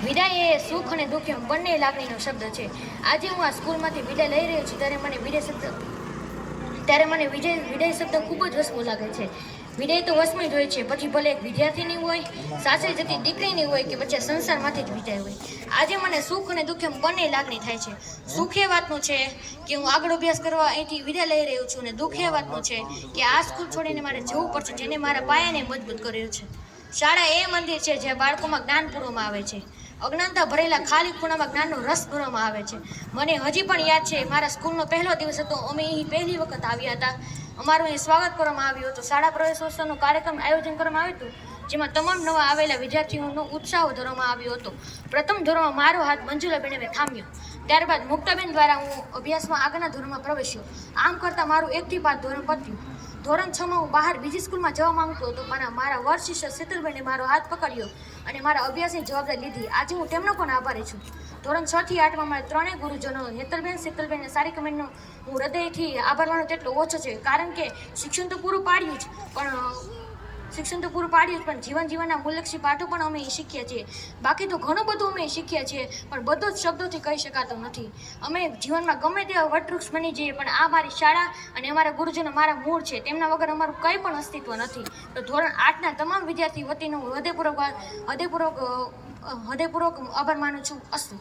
વિદાય એ સુખ અને દુઃખ એમ બંને લાગણીનો શબ્દ છે. આજે હું આ સ્કૂલમાંથી વિદાય લઈ રહ્યો છું ત્યારે મને વિદાય શબ્દ ખૂબ જ વસમો લાગે છે. વિદાય તો વસમી જ હોય છે, પછી ભલે એક વિદ્યાર્થીની હોય, સાસરે જતી દીકરીની હોય કે પછી સંસારમાંથી જ વિદાય હોય. આજે મને સુખ અને દુઃખ એમ બંને લાગણી થાય છે. સુખ એ વાતનું છે કે હું આગળ અભ્યાસ કરવા અહીંથી વિદાય લઈ રહ્યો છું, અને દુઃખ એ વાતનું છે કે આ સ્કૂલ છોડીને મારે જવું પડશે, જેને મારા પાયાને મજબૂત કર્યો છે. શાળા એ મંદિર છે જ્યાં બાળકોમાં જ્ઞાન પૂરવામાં આવે છે. અજ્ઞાનતા ભરેલા ખાલી ખૂણામાં જ્ઞાનનો રસ ભરવામાં આવે છે. મને હજી પણ યાદ છે, મારા સ્કૂલનો પહેલો દિવસ હતો. અમે અહીં પહેલી વખત આવ્યા હતા. અમારું અહીં સ્વાગત કરવામાં આવ્યું હતું. શાળા પ્રવેશોત્સવનો કાર્યક્રમ આયોજન કરવામાં આવ્યું હતું, જેમાં તમામ નવા આવેલા વિદ્યાર્થીઓનો ઉત્સાહ વધારવામાં આવ્યો હતો. પ્રથમ ધોરણમાં મારો હાથ મંજુલાબેને થામ્યો. ત્યારબાદ મુક્તાબેન દ્વારા હું અભ્યાસમાં આગળના ધોરણમાં પ્રવેશ્યો. આમ કરતાં મારું 1 થી 5 ધોરણ પત્યું. ધોરણ 6માં હું બહાર બીજી સ્કૂલમાં જવા માંગતો હતો, પણ મારા વર્ષ શિષ્ય શીતલબેને મારો હાથ પકડ્યો અને મારા અભ્યાસની જવાબદારી લીધી. આજે હું તેમનો પણ આભારી છું. ધોરણ 6 થી 8માં મારા ત્રણેય ગુરુજનો હેતલબેન, શીતલબેન અને સારિકાબેનનો હું હૃદયથી આભાર માનું તેટલો ઓછો છે, કારણ કે શિક્ષણ તો પૂરું પાડ્યું જ, પણ જીવન જીવનના મૂલ્યક્ષી પાઠો પણ અમે શીખ્યા છીએ. બાકી તો ઘણું બધું અમે શીખ્યા છીએ, પણ બધું જ શબ્દોથી કહી શકાતું નથી. અમે જીવનમાં ગમે તેવા વટવૃક્ષ બની જઈએ, પણ આ મારી શાળા અને અમારા ગુરુજનો મારા મૂળ છે. તેમના વગર અમારું કંઈ પણ અસ્તિત્વ નથી. તો ધોરણ 8ના તમામ વિદ્યાર્થી વતીનો હું હૃદયપૂર્વક આભાર માનું છું. અસ્તુ.